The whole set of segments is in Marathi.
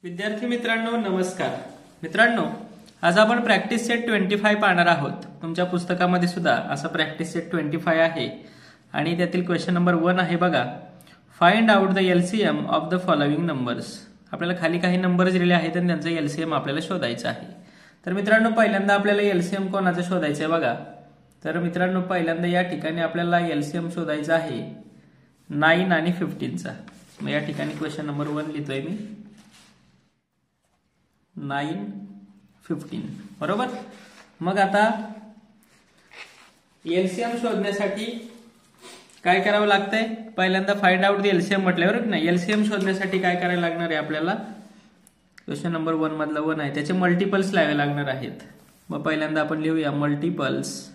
विद्यार्थी मित्रांनो नमस्कार। मित्रांनो आज आपण प्रॅक्टिस सेट 25 पाहणार आहोत। तुमच्या पुस्तकामध्ये सुद्धा असा प्रॅक्टिस सेट 25 आहे आणि त्यातील क्वेश्चन नंबर 1 आहे बघा, find out the LCM of the following numbers. आपल्याला खाली काही नंबर्स दिलेले आहेत आणि त्यांचा एलसीएम आपल्याला शोधायचा आहे। तर मित्रांनो पहिल्यांदा आपल्याला एलसीएम कोणाचं शोधायचं आहे बघा। तर मित्रांनो पहिल्यांदा या ठिकाणी आपल्याला एलसीएम शोधायचा आहे 9 आणि 15 चा। मग या ठिकाणी क्वेश्चन नंबर 1 लिहितोय मी 9, 15 बरोबर। मग आता एलसीएम शोधण्यासाठी काय करावं लागतंय, पहिल्यांदा फाइंड आउट द एलसीएम म्हटल्यावर नाही, एलसीएम शोधण्यासाठी काय करायला लागणार आहे आपल्याला, क्वेश्चन नंबर 1 मधला 1 आहे त्याचे मल्टिपल्स लावावे लागणार आहेत। मग पहिल्यांदा आपण लिहूया मल्टिपल्स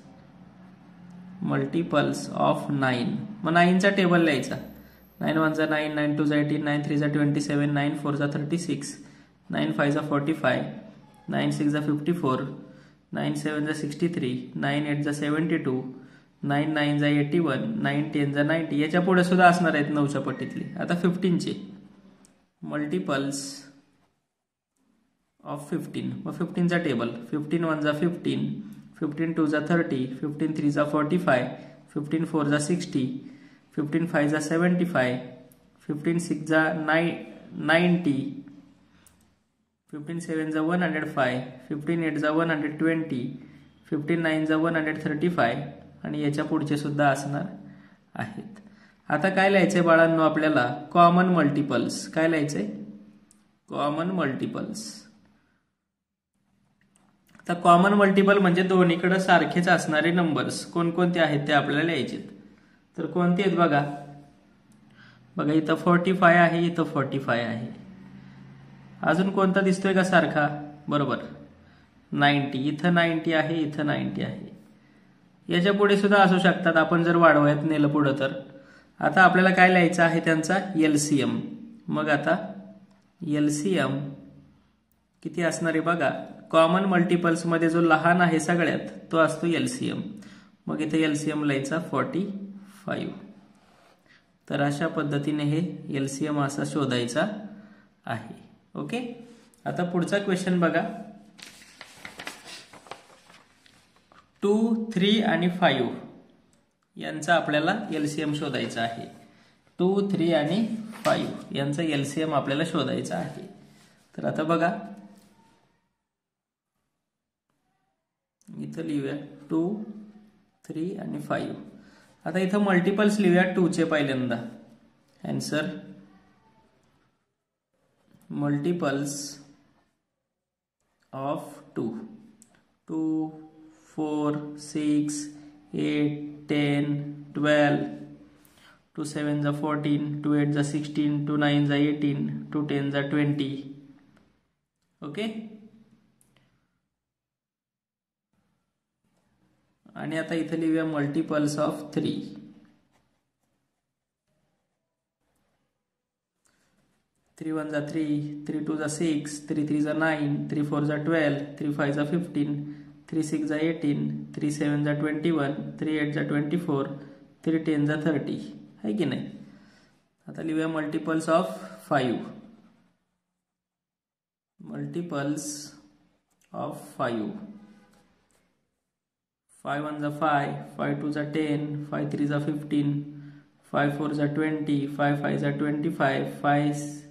ऑफ 9। मग 9 चा टेबल लिहायचा, 9 1 जा 9, 9 2 जा 18, 9 3 जा 27, 9 4 जा 36, 9 5 जा 45, 9 6 जा 54, 9 7 जा 63, 9 8 जा 72, 9 9 जा 81, 9 10 जा 90। याच्या पुढे सुद्धा असणार आहेत 9च्या पट्टीतली। आता 15 चे मल्टिपल्स ऑफ 15। मग 15 चा टेबल, 15 1 जा 15, 15 2 जा 30, 15 3 जा 45, 15 4 जा 60, 15 5 जा 75, 15 6 जा 90, 15 7 जा 105, 15 8 जा 120, 15 9 जा 135 आणि याच्या पुढचे सुद्धा असणार आहेत। आता काय लिहायचंय बाळांनो आपल्याला, कॉमन मल्टिपल्स। काय लिहायचंय, कॉमन मल्टिपल्स। आता कॉमन मल्टिपल म्हणजे दोन्हीकडे सारखेच असणारे नंबर्स कोणकोणते आहेत ते आपल्याला लिहायचे। तर कोणते आहेत बघा, इथं 45 आहे, इथं 45 आहे। अजून कोणता दिसतोय का सारखा, बरोबर 90, इथं 90 आहे, इथं 90 आहे। याच्या पुढे सुद्धा असू शकतात, आपण जर वाढवत नेलं पुढं तर। आता आपल्याला काय लिहायचं आहे त्यांचा एलसीएम। मग आता एलसीएम किती असणार आहे बघा, कॉमन मल्टिपल्स मध्ये जो लहान आहे सगळ्यात तो असतो एलसीएम। मग इथे एलसीएम लिहायचा 45। तर अशा पद्धतीने हे एलसीएम असा शोधायचा आहे। ओके, आता पुढचा क्वेश्चन बघा, 2, 3 आणि 5 यांचा आपल्याला एलसीएम शोधायचा आहे। 2, 3 आणि 5 यांचा एलसीएम आपल्याला शोधायचा आहे। तर आता बघा इथं लिहूया 2, 3 आणि 5। आता इथं मल्टिपल्स लिहूया 2 चे पहिल्यांदा। आन्सर मल्टिपल्स ऑफ 2, 2 4 6 8 10 12, 2 7 जा 14, 2 8 जा 16, 2 9 जा 18, 2 10 जा 20। ओके, आणि आता इथे लिहूया मल्टिपल्स ऑफ 3, 3 1 जा 3, 3 2 जा 6, 3 3 जा 9, 3 4 जा 12, 3 5 जा 15, 3 6 जा 18, 3 7 जा 21, 3 8 जा 24, 3 10 जा 30 है की नाही। आता लिहूया मल्टिपल्स ऑफ 5, मल्टिपल्स ऑफ 5, 5 1 जा 5, 5 2 जा 10, 5 3 जा 15, 5 4 जा 20, 5 5 जा 25, 5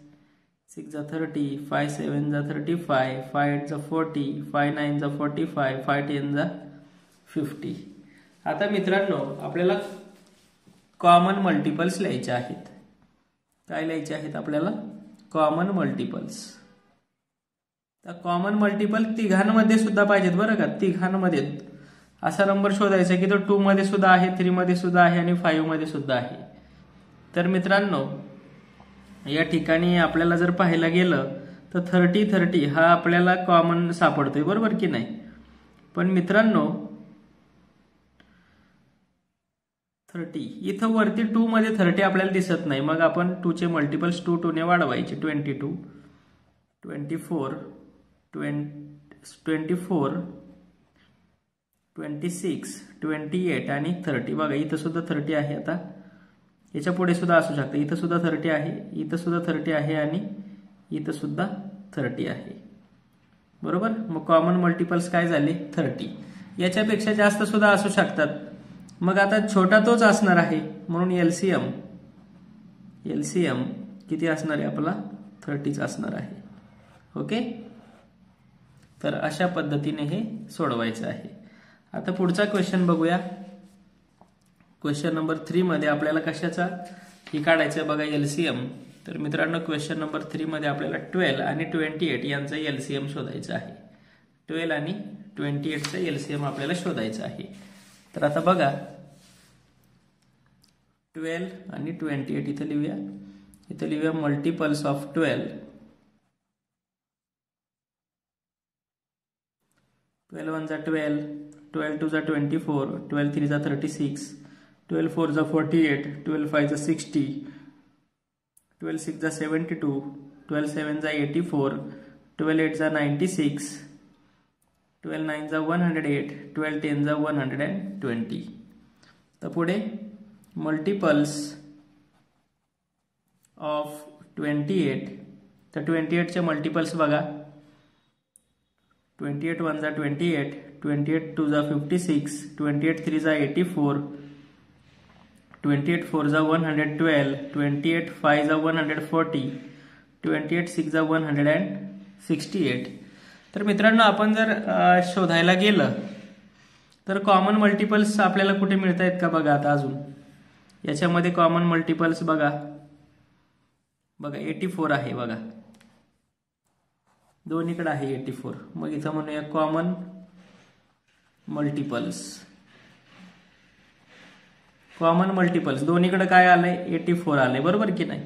6 जा 30, 5 7 जा 35, 5 8 जा 40, 5 9 जा 45, 5 10 जा 50। आता मित्रांनो आपल्याला कॉमन मल्टिपल्स लिहायचे आहेत। काय लिहायचे आहेत आपल्याला, कॉमन मल्टिपल्स। तर कॉमन मल्टिपल तिघांमध्ये सुद्धा पाहिजेत बरं का, तिघांमध्ये असा नंबर शोधायचा की तो 2 मध्ये सुद्धा आहे, 3 मध्ये सुद्धा आहे आणि 5 मध्ये सुद्धा आहे। तर मित्रांनो या ठिकाणी आपल्याला जर पाहायला गेलं तर 30 हा आपल्याला कॉमन सापडतोय, बरोबर की नाही। पण मित्रांनो 30 इथं वरती 2 मध्ये 30 आपल्याला दिसत नाही। मग आपण 2 चे मल्टिपल्स 2 2 ने वाढवायचे, 22 24 24 26 28 आणि 30। बघा इथं सुद्धा 30 आहे। आता याच्या पुढे सुद्धा असू शकते, इथं सुद्धा 30 आहे, इथं सुद्धा 30 आहे आणि इथं सुद्धा 30 आहे, बरोबर. मग कॉमन मल्टिपल्स काय झाले 30. याच्यापेक्षा जास्त सुद्धा असू शकतात. मग आता छोटा तोच असणार आहे म्हणून एलसीएम किती असणार आहे आपला 30च असणार आहे. ओके, तर अशा पद्धतीने हे सोडवायचं आहे. आता पुढचा क्वेश्चन बघूया. क्वेश्चन नंबर 3 मध्ये आपल्याला कशाचा ही काढायचं बघा एलसीएम. तर मित्रांनो क्वेश्चन नंबर 3 मध्ये आपल्याला 12 आणि 28 यांचा एलसीएम शोधायचा आहे. 12 आणि 28चा एलसीएम आपल्याला शोधायचा आहे. तर आता बघा 12 आणि 28 इथे लिहूया मल्टिपल्स ऑफ 12. 12 1 जा 12, 12 2 जा 24, 12 3 जा 36, 12 4 जा 48, 12 5 जा 60, 12 6 जा 72, 12 7 जा 84, 12 8 जा 96, 12 9 जा 108, 12 10 जा 120. तर पुढे मल्टिपल्स ऑफ 28. तर 28चे मल्टिपल्स बघा. 28 1 जा 28, 28 2 जा 56, 28 3 जा 84, 28 4 जा 112, 28 5 जा 140, 28 6 जा 168. तर मित्रांनो आपण जर शोधायला गेलं तर कॉमन मल्टिपल्स आपल्याला कुठे मिळत आहेत का बघा. आता अजून याच्यामध्ये कॉमन मल्टिपल्स बघा 84 आहे बघा, दोन्हीकडे आहे 84. मग इथं म्हणूया कॉमन मल्टिपल्स दोन्हीकडे काय आलंय 84 आलंय, बरोबर की नाही.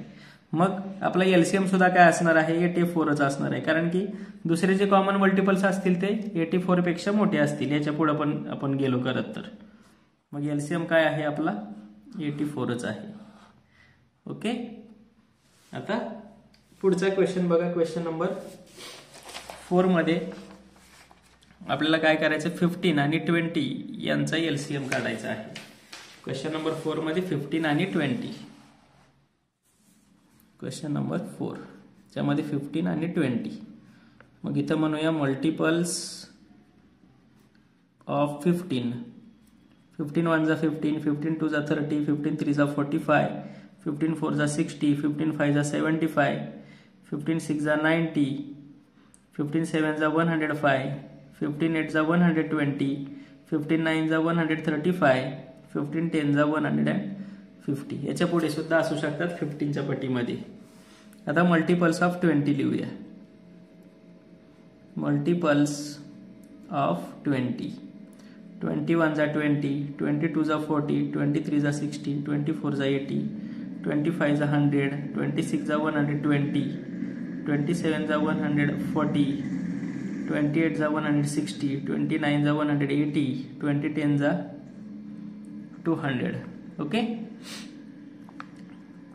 मग आपला एलसीएम सुद्धा काय असणार आहे 84च असणार आहे, कारण की दुसरे जे कॉमन मल्टिपल्स असतील ते 84 पेक्षा मोठे असतील. याच्या पुढे पण आपण गेलो करत तर मग एलसीएम काय आहे आपला 84च आहे. ओके, आता पुढचा क्वेश्चन बघा. क्वेश्चन नंबर 4 मध्ये आपल्याला काय करायचं 15 आणि 20 यांचा एलसीएम काढायचा आहे. क्वेश्चन नंबर 4 मध्ये 15 आणि 20. क्वेश्चन नंबर 4 त्यामध्ये 15 आणि 20. मग इथं म्हणूया मल्टिपल्स ऑफ 15. 15 1 जा 15, 15 2 जा 30, 15 3 जा 45, 15 4 जा 60, 15 5 जा 75, 15 6 जा 90, 15 7 जा 105, 15 8 जा 120, 15 9 जा 135, 15 10 जा 150. याच्या पुढे सुद्धा असू शकतात 15च्या पटीमध्ये. आता मल्टिपल्स ऑफ 20 लिहूया. Multiples of 20. 21 जा 20, 22 जा 40, 23 जा 60, 24 जा 80, 25 जा 100, 26 जा 120, 27 जा 140, 28 जा 160, 29 जा 180, 20 10 जा 200. ओके,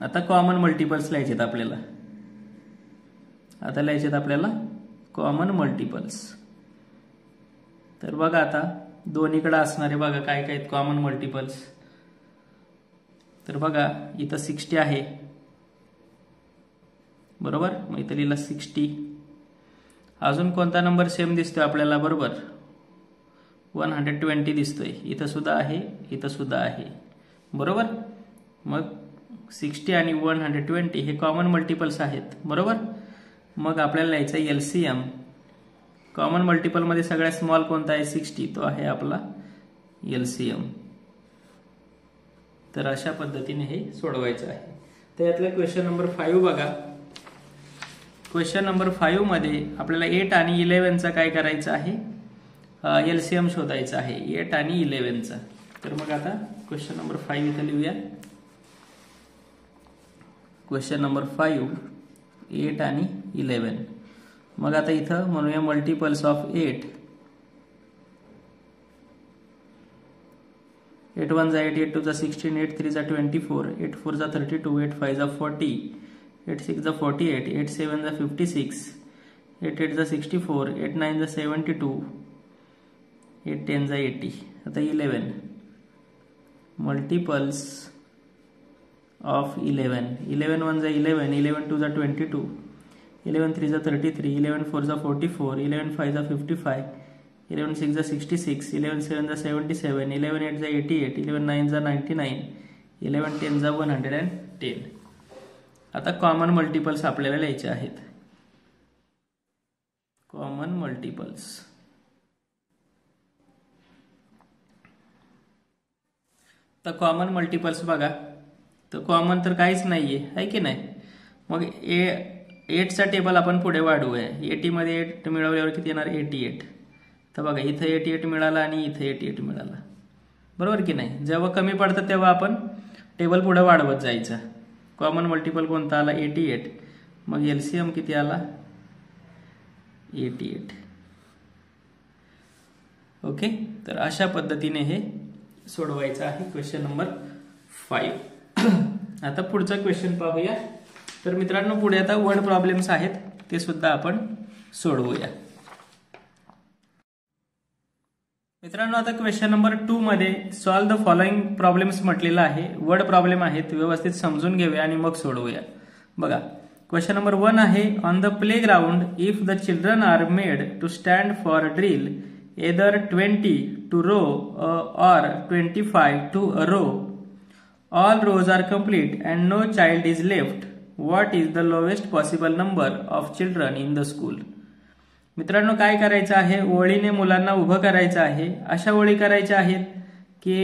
आता कॉमन मल्टिपल्स लिहायचेत आपल्याला. Common multiples. तर बघा आता दोन्हीकडे असणारे बघा काय काय कॉमन मल्टिपल्स. तर बघा इथं 60 आहे, बरोबर. मग इथं लिहिलं 60. अजून कोणता नंबर सेम दिसतोय आपल्याला, बरोबर 120 दिसतोय. इथं सुद्धा आहे, बरोबर. मग 60 आणि 120 हे कॉमन मल्टिपल्स आहेत, बरोबर. मग आपल्याला लिहायचं एलसीएम. कॉमन मल्टिपल मध्ये सगळ्यात स्मॉल कोणता आहे 60, तो आहे आपला एलसीएम. तर अशा पद्धतीने हे सोडवायचं आहे. तर यातलं क्वेश्चन नंबर 5 बघा. क्वेश्चन नंबर 5 मध्ये आपल्याला 8 आणि 11चा काय करायचं आहे एलसीएम शोधायचा आहे, 8 आणि 11चा. तर मग आता क्वेश्चन नंबर 5 इथं लिहूया. क्वेश्चन नंबर 5 8 आणि 11. मग आता इथं म्हणूया मल्टिपल्स ऑफ 8. 8 1 जा 8, 8 2 जा 16, 8 3 जा 24, 8 4 जा 32, 8 5 जा 40, 8 6 जा 48, 8 7 जा 56, 8 8 जा 64, 8 9 जा 72, 8 10 जा 80. आता 11 मल्टिपल्स ऑफ 11. 11 1 जा 11, 11 2 जा 22, 11 3 33, 11 4 44, 11 5 55, 11 6 66, 11 7 77, 11 8 88, 11 9 99, 11 10 110. आता कॉमन मल्टिपल्स आपल्याला लिहायचे आहेत. Common multiples. तर कॉमन मल्टिपल्स बघा, तर कॉमन तर काहीच नाहीये, आहे की नाही. मग 8चा टेबल आपण पुढे वाढवूया. 80 मध्ये 8 मिळवल्यावर किती येणार? 88. तर बघा इथं 88 मिळाला आणि इथं 88 मिळाला, बरोबर की नाही. जेव्हा कमी पडतं तेव्हा आपण टेबल पुढे वाढवत जायचं. कॉमन मल्टिपल कोणता आला? 88. मग एलसीएम किती आला? 88. ओके, तर अशा पद्धतीने हे सोडवायचं आहे क्वेश्चन नंबर 5. आता पुढचा क्वेश्चन पाहूया. तर मित्रांनो पुढे आता वर्ड प्रॉब्लेम्स आहेत, ते सुद्धा आपण सोडवूया. मित्रांनो आता क्वेश्चन नंबर 2 मध्ये सॉल्व द फॉलोइंग प्रॉब्लेम्स म्हटलेलं आहे. वर्ड प्रॉब्लेम आहेत, व्यवस्थित समजून घेऊया आणि मग सोडवूया. बघा क्वेश्चन नंबर 1 आहे, on the playground if the children are made to stand for drill either 20 to row or 25 to a row, all rows are complete and no child is left, what is the lowest possible number of children in the school? मित्रांनो काय करायचं आहे, ओळीने मुलांना उभं करायचं आहे. अशा ओळी करायच्या आहेत की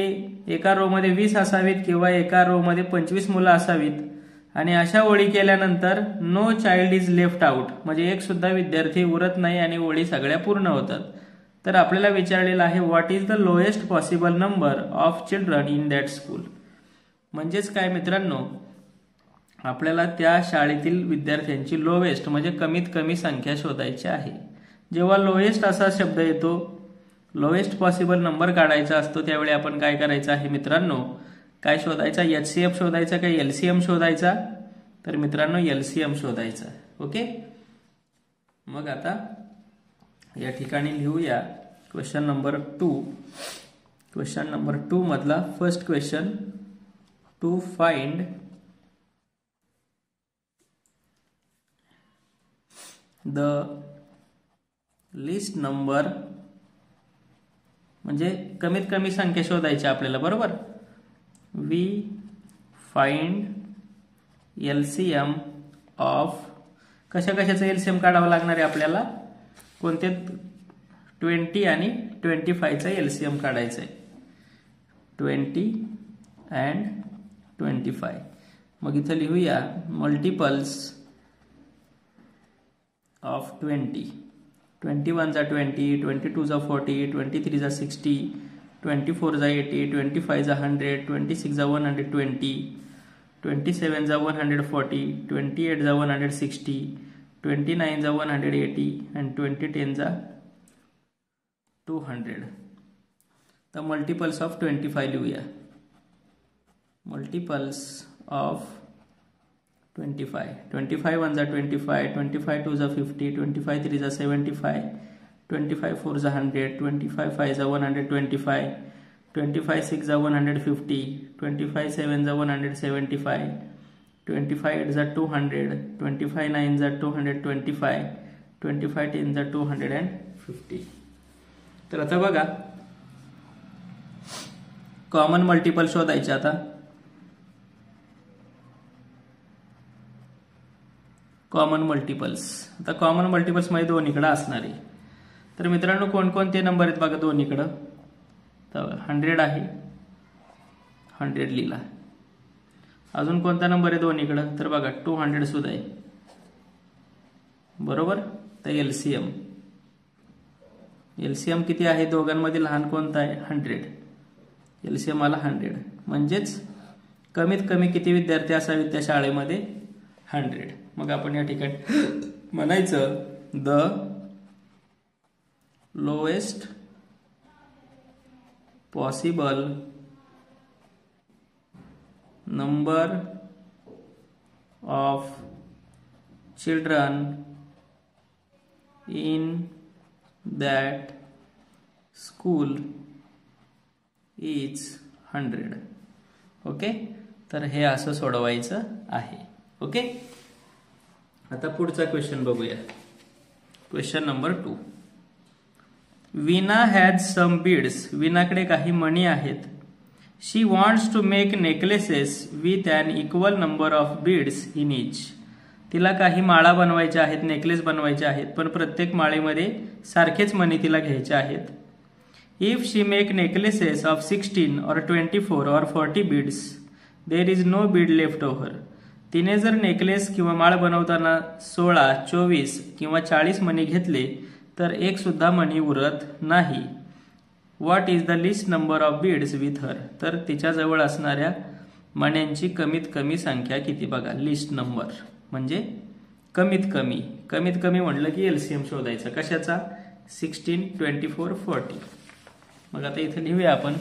एका रो मध्ये 20 असावीत किंवा एका रो मध्ये 25 मुलं असावीत. आणि अशा ओळी केल्यानंतर no child is left out, म्हणजे एक सुद्धा विद्यार्थी उरत नाही आणि ओळी सगळ्या पूर्ण होतात. तर आपल्याला विचारलेलं आहे what is the lowest possible number of children in that school. म्हणजेच काय मित्रांनो, आपल्याला त्या शाळेतील विद्यार्थ्यांची लोएस्ट म्हणजे कमीत कमी संख्या शोधायची आहे. जेव्हा लोएस्ट असा शब्द येतो, लोएस्ट पॉसिबल नंबर काढायचा असतो, त्यावेळी आपण काय करायचं आहे मित्रांनो, काय शोधायचा? एचसीएफ शोधायचा का एलसीएम शोधायचा? तर मित्रांनो एलसीएम शोधायचा. ओके, मग आता या ठिकाणी लिहूया क्वेश्चन नंबर 2. क्वेश्चन नंबर 2 मधला first question, to find the least number, म्हणजे कमीत कमी संख्या शोधायची आपल्याला, बरोबर. वी फाइंड एलसीएम ऑफ, कशा कशाचं एलसीएम काढावं लागणार आहे आपल्याला? कोणते? 20 आणि 25चा एलसीएम काढायचं आहे. 20 अँड 25. मग इथं लिहूया मल्टिपल्स ऑफ 20. 21 जा 20, 22 जा 40, 23 जा 60, 24 जा 80, 25 जा 100, 26 जा 120, 27 जा 140, 28 जा 160, 29 जा 180 and 2010 जा 200. तर मल्टिपल्स ऑफ 25 लिहूया. Multiples of 25. 25 1 जा 25, 25 2 जा 50, 25 3 जा 75, 25 4 जा 100, 25 5 जा 125, 25 6 जा 150, 25 7 जा 175, 25 8 जा 200, 25 9 जा 225, 25 10 जा 250. तर आता बघा कॉमन मल्टिपल शोधायचे. आता कॉमन मल्टिपल्स, आता कॉमन मल्टिपल्स मध्ये दोन्हीकडे असणार आहे. तर मित्रांनो कोणकोणते नंबर आहेत बघा दोन्हीकडं. तर 100 आहे, 100 लिहिला. अजून कोणता नंबर आहे दोन्हीकडं? तर बघा 200 सुद्धा आहे, बरोबर. तर एलसीएम, एलसीएम किती आहे दोघांमध्ये? लहान कोणता आहे? 100. एलसीएम आला 100. म्हणजेच कमीत कमी किती विद्यार्थी असावेत त्या शाळेमध्ये? 100. मग आपण या ठिकाणी म्हणायचं the lowest possible number of children in that school is 100. Okay, तर हे असं सोडवायचं आहे. ओके, आता पुढचा क्वेश्चन बघूया. Question number 2. Veena has some beads. वीनाकडे काही मणी आहेत. She wants to make necklaces with unequal number of beads in each. तिला काही माळा बनवायच्या आहेत, नेकलेस बनवायचे आहेत, पण प्रत्येक माळेमध्ये सारखेच मणी तिला घ्यायचे आहेत. If she make necklaces of 16 or 24 or 40 beads there is no bead left over. तिने जर नेकलेस किंवा माळ बनवताना 16, 24 किंवा 40 मणी घेतले तर एक सुद्धा मणी उरत नाही. What is the least number of beads with her. तर तिच्याजवळ असणाऱ्या मण्यांची कमीत कमी संख्या किती बघा. लिस्ट नंबर म्हणजे कमीत कमी म्हटलं की एलसीएम शोधायचं. कशाचा? 16, 24, 40. मग आता इथे लिहूया आपण.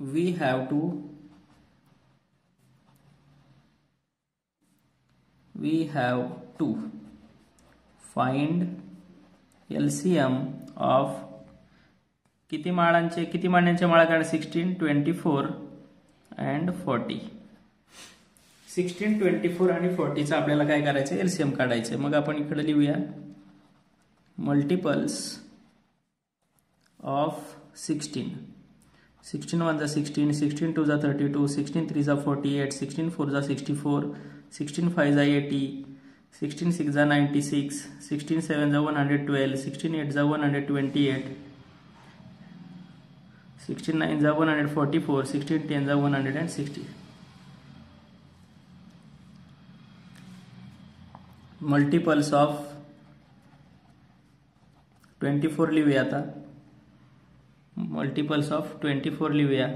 We have to find LCM of किती माळ्यांच्या माळा काढा. 16, 24 and 40. 16, 24 आणि 40चा आपल्याला काय करायचं? एलसीएम काढायचं. मग आपण इकडे लिहूया मल्टिपल्स ऑफ 16. 16 1 जा 16, 16 2 जा 32, 16 3 जा 48, 16 4 जा 64, 16 5 जा 80, 16 6 जा 96, 16 7 जा 112, 16 8 जा 128, 16 9 जा 144, 16 10 जा 160. मल्टिपल्स ऑफ 24 लिहूया आता. मल्टिपल्स ऑफ 24 लिहूया.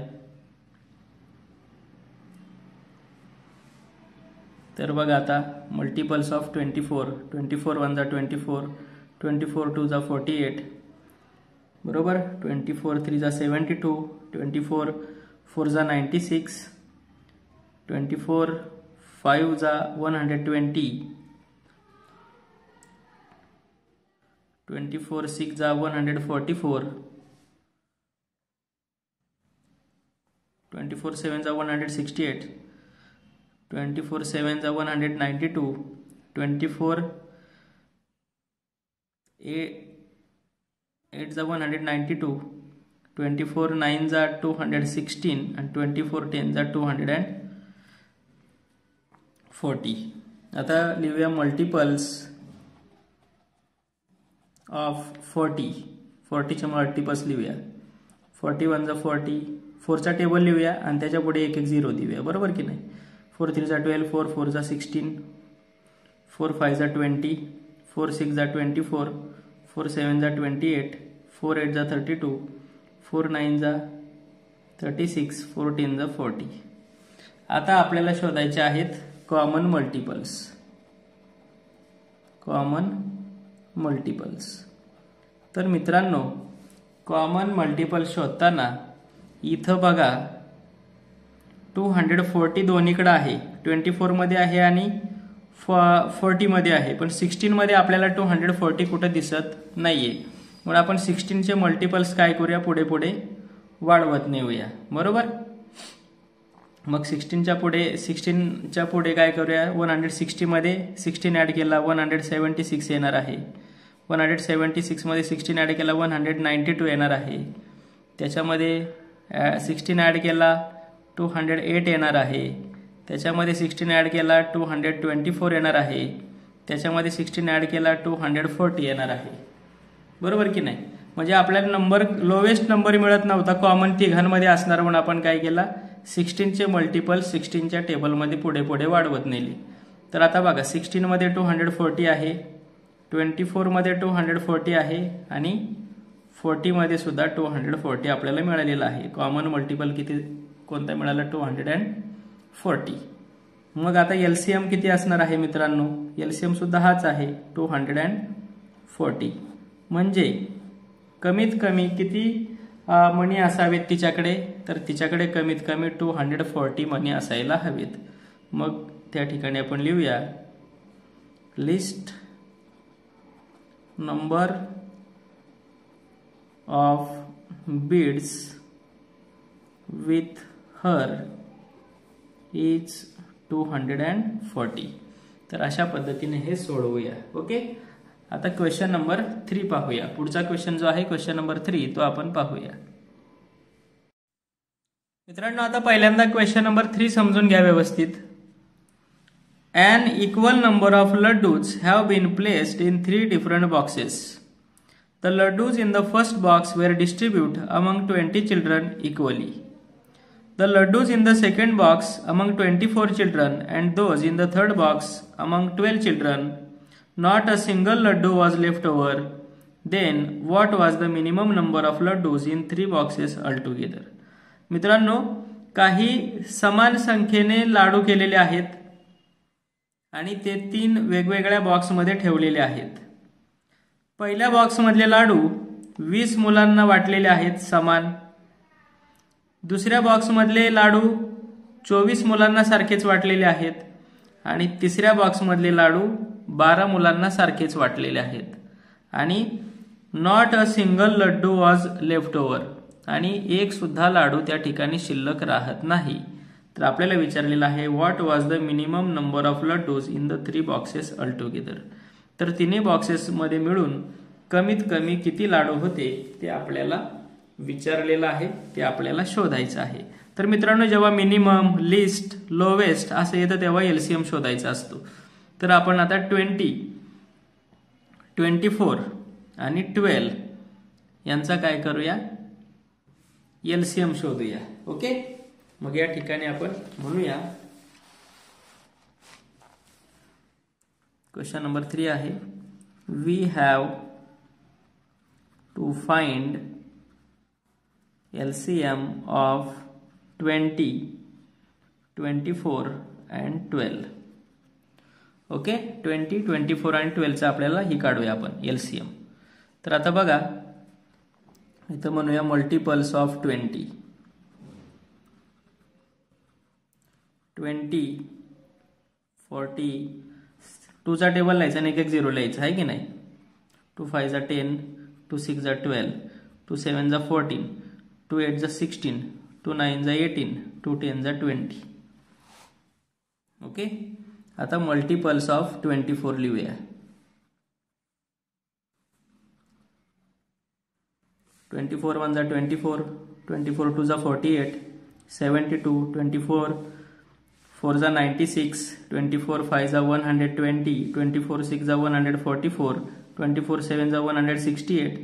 तर बघा आता मल्टिपल्स ऑफ 24. 24 1 जा 24, 24 2 जा 48 बरोबर. 24 3 जा 72, 24 4 जा 96, 24 5 जा 120, 24 6 जा 144, 24 7 जा 168, 24 7 जा 192, 24 8 जा 192, 24 9 जा 216 आणि 24 10 जा 240. आता लिहूया मल्टिपल्स ऑफ 40. 40चे मल्टिपल्स लिहूया. 40 1 जा 40, 4चा टेबल लिहूया आणि त्याच्या पुढे एक 0 देऊया बरोबर की नाही. 4 3 जा 12, 4 4 जा 16, 4 5 जा 20, 4 6 जा 24, 4 7 जा 28, 4 8 जा 32, 4 9 जा 36, 4 10 जा 40. आता आपल्याला शोधायचे आहेत कॉमन मल्टिपल्स. तर मित्रांनो कॉमन मल्टिपल्स शोधताना इथं बघा 240 दोन्हीकडे आहे. 24 मध्ये आहे आणि 40 मध्ये आहे, पण 16 मध्ये आपल्याला 240 कुठं दिसत नाहीये. म्हणून आपण 16चे मल्टिपल्स काय करूया, पुढे पुढे वाढवत नेऊया बरोबर. मग 16च्या पुढे काय करूया, 160 मध्ये 16 ऍड केला 176 येणार आहे. 176 मध्ये 16 ऍड केला 192 येणार आहे. त्याच्यामध्ये 16 ऍड केला 208 येणार आहे. त्याच्यामध्ये 16 ऍड केला 224 येणार आहे. त्याच्यामध्ये 16 ऍड केला 240 येणार आहे बरोबर की नाही. म्हणजे आपल्याला नंबर लोवेस्ट नंबर मिळत नव्हता कॉमन तिघांमध्ये असणार, म्हणून आपण काय केला 16चे मल्टिपल 16च्या टेबलमध्ये पुढे पुढे वाढवत नेली. तर आता बघा 16 मध्ये 240 आहे, 24 मध्ये 240 आहे आणि 40 मध्ये सुद्धा 240 आपल्याला मिळालेला आहे. कॉमन मल्टिपल किती कोणता मिळाला 240. मग आता एलसीएम किती असणार आहे मित्रांनो, एलसीएम सुद्धा हाच आहे 240. म्हणजे कमीत कमी किती मणी असावेत तिच्याकडे, तर तिच्याकडे कमीत कमी 240 मणी असायला हवेत. मग त्या ठिकाणी आपण लिहूया list number of beads with her is 240. तर अशा पद्धतीने हे सोडवूया. ओके, आता क्वेश्चन नंबर 3 पाहूया. पुढचा क्वेश्चन जो आहे क्वेश्चन नंबर 3 तो आपण पाहूया. मित्रांनो, आता पहिल्यांदा क्वेश्चन नंबर 3 समजून घ्या व्यवस्थित. An equal number of laddus have been placed in 3 different boxes. The laddus in the first box were distributed among 20 children equally. The laddus in the second box among 24 children and those in the third box among 12 children. Not a single laddu was left over. Then what was the minimum number of laddus in 3 boxes altogether? मित्रांनो, काही समान संख्येने लाडू केलेले आहेत आणि ते 3 वेगवेगळ्या बॉक्समध्ये ठेवलेले आहेत. पहिल्या बॉक्समधले लाडू 20 मुलांना वाटलेले आहेत समान. दुसऱ्या बॉक्समधले लाडू 24 मुलांना सारखेच वाटलेले आहेत आणि तिसऱ्या बॉक्समधले लाडू 12 मुलांना सारखेच वाटलेले आहेत. आणि not a single laddu was left over, आणि एक सुद्धा लाडू त्या ठिकाणी शिल्लक राहत नाही. तर आपल्याला विचारलेलं आहे what was the minimum number of laddoos in the 3 boxes altogether. तर तिन्ही बॉक्सेसमध्ये मिळून कमीत कमी किती लाडू होते ते आपल्याला विचारलेलं आहे, ते आपल्याला शोधायचं आहे. तर मित्रांनो, जेव्हा मिनिमम, लिस्ट, लोवेस्ट असं येतं तेव्हा एलसीएम शोधायचा असतो. तर आपण आता 20, 24 आणि 12 यांचा काय करूया, एलसीएम शोधूया. ओके, मग या ठिकाणी आपण म्हणूया क्वेश्चन नंबर 3 आहे, we have to find LCM of 20, 24 and 12. Okay, 20, 24 आणि 12 आपल्याला ही काढूया आपण LCM. तर आता बघा इथं म्हणूया मल्टिपल्स ऑफ 20, 40, 2चा टेबल लिहायचा आणि 1 0 लिहायचा आहे की नाही. 2 5 जा 10, 2 6 जा 12, 2 7 जा 14, 2 8 जा 16, 2 9 जा 18, 2 10 जा 20. ओके, आता मल्टिपल्स ऑफ 24 लिहूया. 24 1 जा 24, 24 2 जा 48, 72, 24 4 जा 96, 24 5 जा 120, 24 6 जा 144, 24 7 जा 168,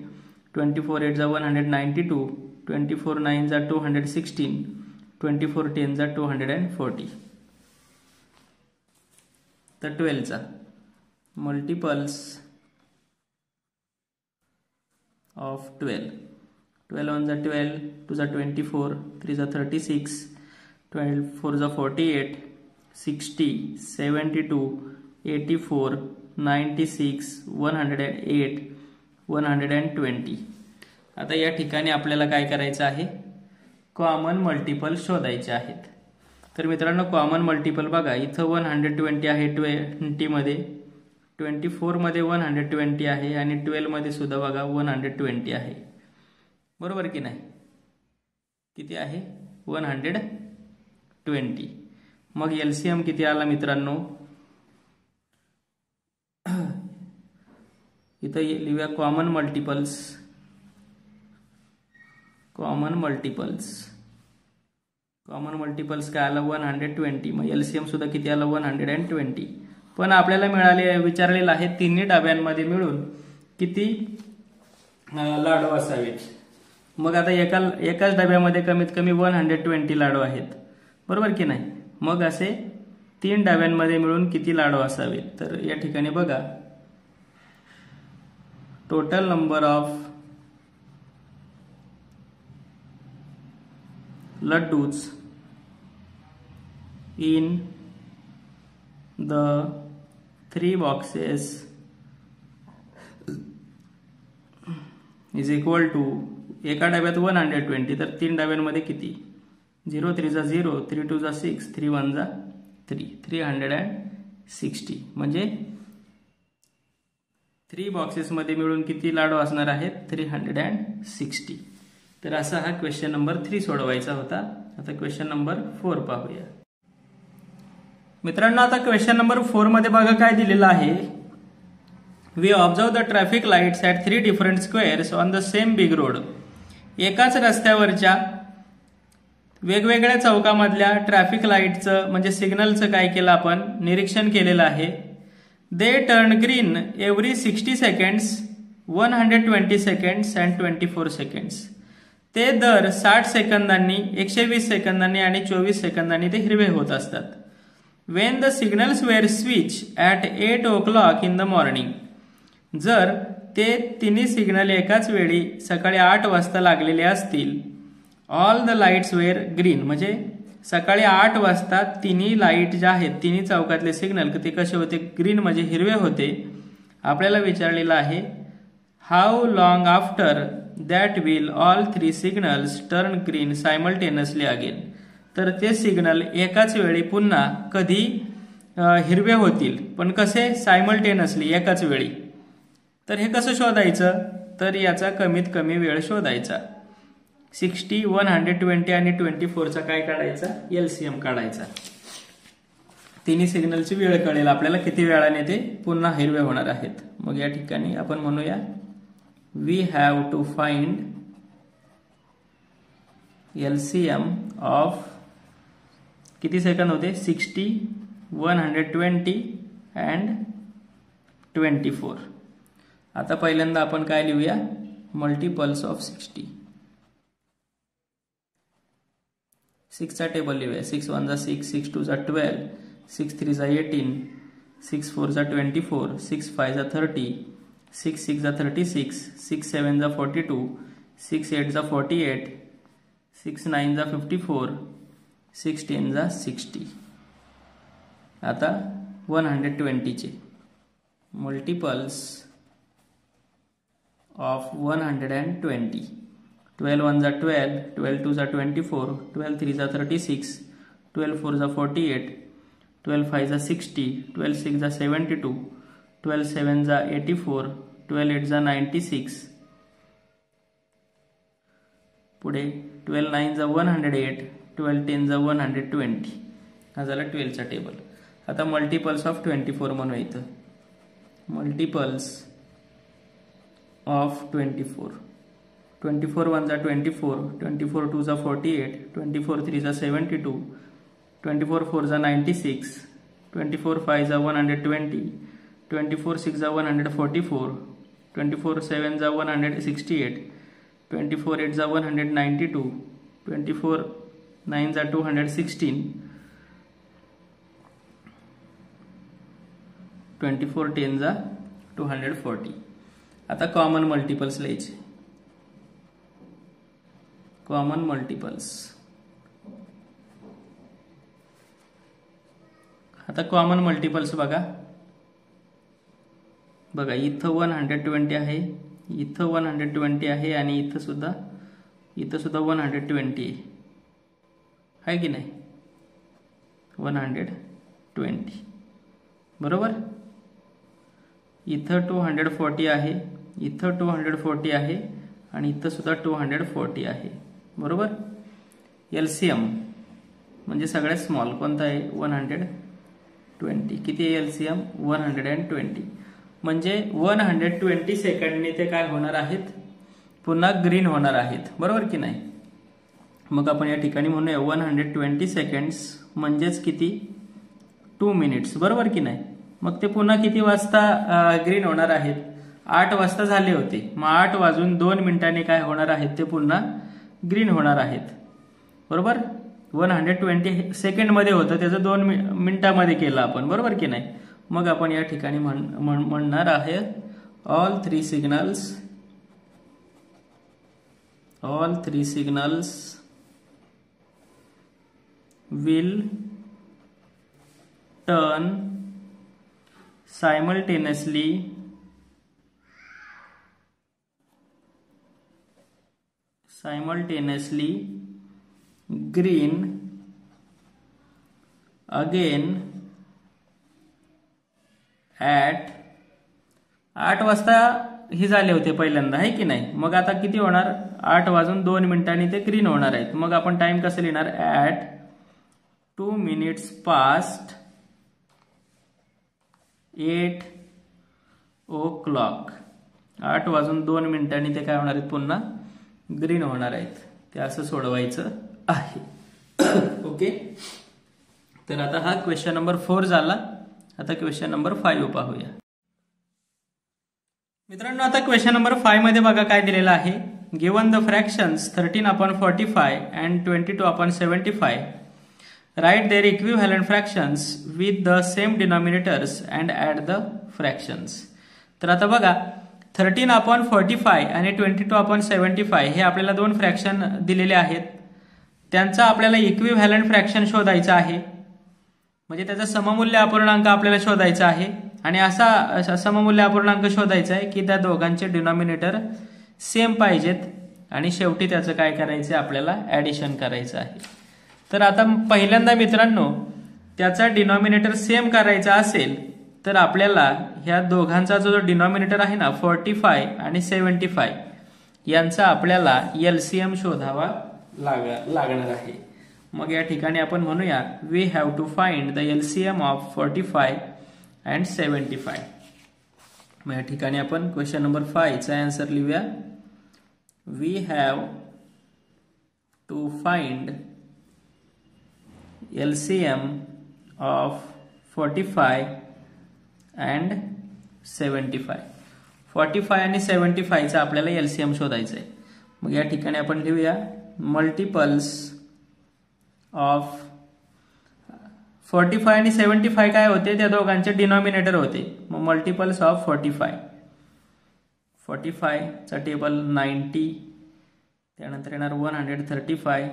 24 8 जा 192, 24 9 जा 216, 24 10 जा 240. तर 12चा मल्टिपल्स ऑफ 12, 12 1 जा 12, 2 जा 24, 3 जा 36, 12 4 जा 48, 60, 72, 84, 96, 108, 120. आता या ठिकाणी आपल्याला काय करायचं आहे, कॉमन मल्टिपल शोधायचे आहेत. तर मित्रांनो, कॉमन मल्टिपल बघा, इथं 120 आहे 20 मध्ये, 24 मध्ये 120 आहे आणि 12 मध्ये सुद्धा बघा 120 आहे. बरोबर की नाही, किती आहे 120. मग एलसीएम किती आला मित्रांनो, इथं लिहूया कॉमन मल्टिपल्स. कॉमन मल्टिपल्स काय आला 120. मग एलसीएम सुद्धा किती आला 120. पण आपल्याला विचारलेलं आहे तिन्ही डब्यांमध्ये मिळून किती लाडू असावेत. मग आता एकाच डब्यामध्ये कमीत कमी 120 लाडू आहेत, बरोबर की नाही. मग असे 3 डब्यांमध्ये मिळून किती लाडू असावेत. तर या ठिकाणी बघा, total number of laddus in the 3 boxes is equal to, एका डब्यात 120 तर 3 डब्यांमध्ये किती, 0 3 जा 0, 3 2 जा 6, 3 1 जा 3, 360. म्हणजे 3 बॉक्सेसमध्ये मिळून किती लाडू असणार आहेत 360. तर असा हा क्वेश्चन नंबर 3 सोडवायचा होता. आता क्वेश्चन नंबर 4 पाहूया. मित्रांनो, आता क्वेश्चन नंबर 4 मध्ये बघा काय दिलेलं आहे. We observe the traffic lights at 3 different squares on the same big road. एकाच रस्त्यावरच्या वेगवेगळ्या चौकामधल्या ट्रॅफिक लाईटचं म्हणजे सिग्नलचं काय केलं आपण निरीक्षण केलेलं आहे. They turn green every 60 seconds, 120 seconds and 24 seconds. ते दर 60 सेकंदांनी, 120 सेकंदांनी आणि 24 सेकंदांनी ते हिरवे होत असतात. When the signals were switch at 8 o'clock in the morning. जर ते तिन्ही सिग्नल एकाच वेळी सकाळी 8 वाजता लागलेले असतील, all the lights were green. म्हणजे सकाळी 8 वाजता तिन्ही लाईट ज्या आहेत, तिन्ही चौकातले सिग्नल ते कसे होते, ग्रीन म्हणजे हिरवे होते. आपल्याला विचारलेलं आहे how long after that will all 3 signals turn green simultaneously again. तर ते सिग्नल एकाच वेळी पुन्हा कधी हिरवे होतील, पण कसे, सायमल्टेनियसली, एकाच वेळी. तर हे कसं शोधायचं, तर याचा कमीत कमी वेळ शोधायचा. 60, 120 आणि 24चा काय काढायचा, LCM काढायचा. तिन्ही सिग्नलची वेळ कळेल आपल्याला किती वेळाने ते पुन्हा हिरवे होणार आहेत. मग या ठिकाणी आपण म्हणूया we have to find LCM of किती सेकंद होते, 60, 120 अँड 24. आता पहिल्यांदा आपण काय लिहूया, मल्टिपल्स ऑफ 60. 6 चा टेबल लिहूया. 6 1 जा 6, 6 2 जा 12, 6 3 जा 18, 6 4 जा 24, 6 5 जा 30, 6 6 जा 36, 6 7 जा 42, 6 8 जा 48, 6 9 जा 54, 6 10 जा 60. आता 120 चे मल्टिपल्स ऑफ 120. 12 1 जा 12, 12 2 जा 24, 12 3 जा 36, 12 4 जा 48, 12 5 जा 60, 12 6 जा 72, 12 7 जा 84, 12 8 जा 96. पुढे 12 9 जा 108, 12 10 जा 120. हा झाला 12 चा टेबल. आता मल्टिपल्स ऑफ 24 म्हणू इथं. Multiples of 24. 24 1 जा 24, 24 2 जा 48, 24 3 जा 72, 24 4 जा 96, 24 5 जा 120, 24 6 जा 144, 24 7 जा 168, 24 8 जा 192, 24 9 जा 216, 24 10 जा 240. आता कॉमन मल्टिपल्स लिहायचे. Common multiples. आता कॉमन मल्टिपल्स बघा इथं 120 आहे, इथं 120 आहे आणि इथं सुद्धा 120 आहे की नाही, 120 बरोबर. इथं 240 आहे, इथं 240 आहे आणि इथं सुद्धा 240 आहे बरोबर. LCM म्हणजे सगळ्यात स्मॉल कोणता आहे, 120. किती आहे LCM, 120. म्हणजे 120 सेकंडने ते काय होणार आहेत, पुन्हा ग्रीन होणार आहेत बरोबर की नाही. मग आपण या ठिकाणी म्हणूया 120 सेकंड्स म्हणजेच किती, 2 मिनिट्स बरोबर की नाही. मग ते पुन्हा किती वाजता ग्रीन होणार आहेत, 8 वाजता झाले होते, मग 8 वाजून 2 मिनिटांनी काय होणार आहेत, ते पुन्हा ग्रीन होणार आहेत बरोबर. 120 सेकंडमध्ये होतं, त्याचं 2 मिनिटामध्ये केलं आपण बरोबर की नाही. मग आपण या ठिकाणी म्हणणार आहे all 3 signals will turn simultaneously green again at 8 वाजता ही झाले होते पहिल्यांदा आहे की नाही. मग आता किती होणार, 8:02 ते ग्रीन होणार आहेत. मग आपण टाइम कसं लिहिणार? At 2 minutes past 8 o'clock. 8:02 ते काय होणार आहेत? पुन्हा ग्रीन होणार आहेत. ते असं सोडवायचं आहे. ओके, तर आता हा क्वेश्चन नंबर 4 झाला. आता क्वेश्चन नंबर 5 पाहूया. मित्रांनो, आता क्वेश्चन नंबर 5 मध्ये बघा काय दिलेलं आहे. Given the fractions 13/45 and 22/75, write their equivalent fractions with the same denominators and add the fractions. तर आता बघा 13/45 आणि 22/75 हे आपल्याला दोन फ्रॅक्शन दिलेले आहेत. त्यांचा आपल्याला इक्विव्हॅलंट फ्रॅक्शन शोधायचा आहे, म्हणजे त्याचा सममूल्य अपूर्णांक आपल्याला शोधायचा आहे. आणि असा सममूल्य अपूर्णांक शोधायचा आहे की त्या दोघांचे डिनॉमिनेटर सेम पाहिजेत आणि शेवटी त्याचं काय करायचं आपल्याला ऍडिशन करायचं आहे. तर आता पहिल्यांदा मित्रांनो, त्याचा डिनॉमिनेटर सेम करायचा असेल तर आपल्याला ह्या दोघांचा जो डिनॉमिनेटर आहे ना 45 आणि 75 यांचा आपल्याला एलसीएम शोधावा लागणार आहे. मग या ठिकाणी आपण म्हणूया we have to find the LCM of 45 and 75. मग या ठिकाणी आपण क्वेश्चन नंबर 5 चा आन्सर लिहूया. We have to find LCM of 45 and 75. 45 आणि 75 चा आपल्याला एलसीएम शोधायचा आहे. मग या ठिकाणी आपण लिहूया मल्टिपल्स ऑफ 45 आणि 75 काय होते? त्या दोघांचे डिनॉमिनेटर होते. मग मल्टिपल्स ऑफ 45 चा टेबल 90, त्यानंतर येणार 135,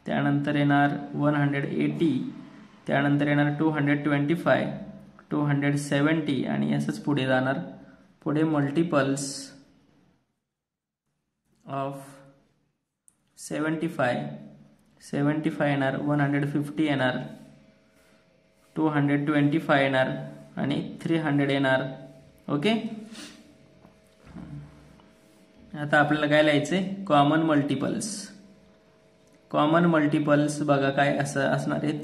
त्यानंतर येणार 180, त्यानंतर येणार 225, 270 आणि असंच पुढे जाणार. पुढे मल्टिपल्स ऑफ 75 येणार, 150 येणार, 225 येणार आणि 300 येणार. ओके, आता आपल्याला काय लिहायचंय? Common multiples. कॉमन मल्टिपल्स बघा काय असं असणार आहेत.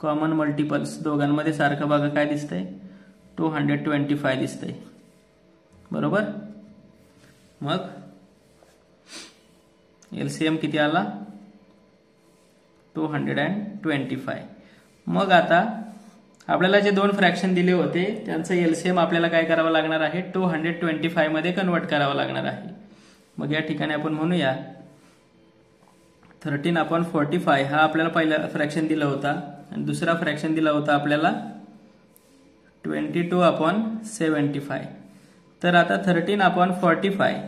कॉमन मल्टिपल्स दोघांमध्ये सारखं बघा काय दिसतंय? 225 दिसतंय, बरोबर. मग एलसीएम किती आला? 225. मग आता आपल्याला जे दोन फ्रॅक्शन दिले होते त्यांचं एलसीएम आपल्याला काय करावं लागणार आहे? 225 मध्ये कन्वर्ट करावं लागणार आहे. मग या ठिकाणी आपण म्हणूया 13/45 हा आपल्याला पहिला फ्रॅक्शन दिला होता आणि दुसरा फ्रॅक्शन दिला होता आपल्याला 22/75. तर आता 13/45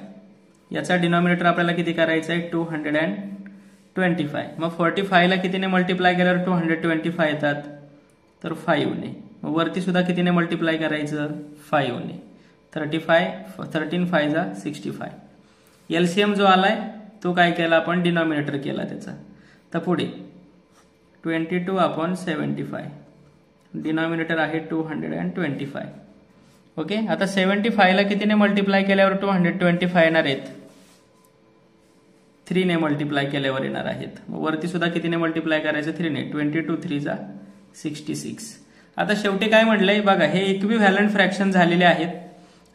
याचा डिनॉमिनेटर आपल्याला किती करायचा आहे? 225. मग 45 ला कितीने मल्टिप्लाय केल्यावर 225 येतात? तर 5 ने. मग वरती सुद्धा कितीने मल्टिप्लाय करायचं? 5 ने. 13 5 जा 65. एलसीएम जो आलाय तो काय केला आपण? डिनॉमिनेटर केला त्याचा. तर पुढे 22/75 डिनॉमिनेटर आहे 225. ओके, आता 75 ला कितीने मल्टिप्लाय केल्यावर 225 येणार आहेत? 3 ने मल्टिप्लाय केल्यावर येणार आहेत. वरती सुद्धा कितीने मल्टिप्लाय करायचं? 3 ने. 22 3 जा 66. आता शेवटी काय म्हणलंय बघा, हे इक्विव्हॅलंट फ्रॅक्शन झालेले आहेत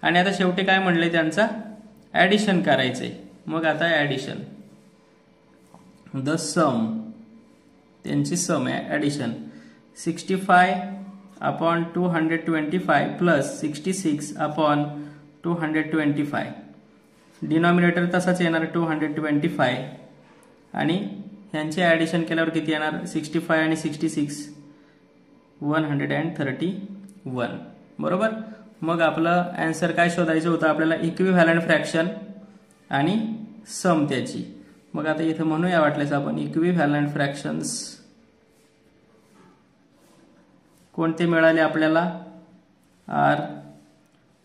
आणि आता शेवटी काय म्हणलंय? त्यांचा ऍडिशन करायचंय. मग आता ऍडिशन, द सम, त्यांची सम आहे ऍडिशन. 65/225 प्लस 66/225. डिनॉमिनेटर तसाच येणार 225 आणि ह्यांचे ऍडिशन केल्यावर किती येणार? 65 आणि 66 131, बरोबर. मग आपलं आन्सर काय शोधायचं होतं आपल्याला? इक्विव्हॅलंट फ्रॅक्शन आणि सम त्याची. मग आता इथं म्हणूया वाटल्यास आपण इक्विव्हॅलंट फ्रॅक्शन्स कोणते मिळाले आपल्याला? आर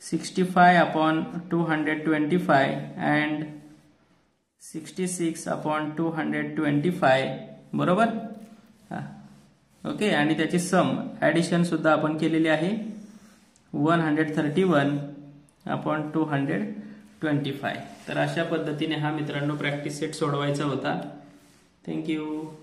65/225 and 66/225, बरोबर. ओके, आणि त्याची सम ऍडिशन सुद्धा आपण केलेली आहे 131/225. 25. तर अशा पद्धतीने हा मित्रांनो प्रॅक्टिस सेट सोडवायचा होता. थँक्यू.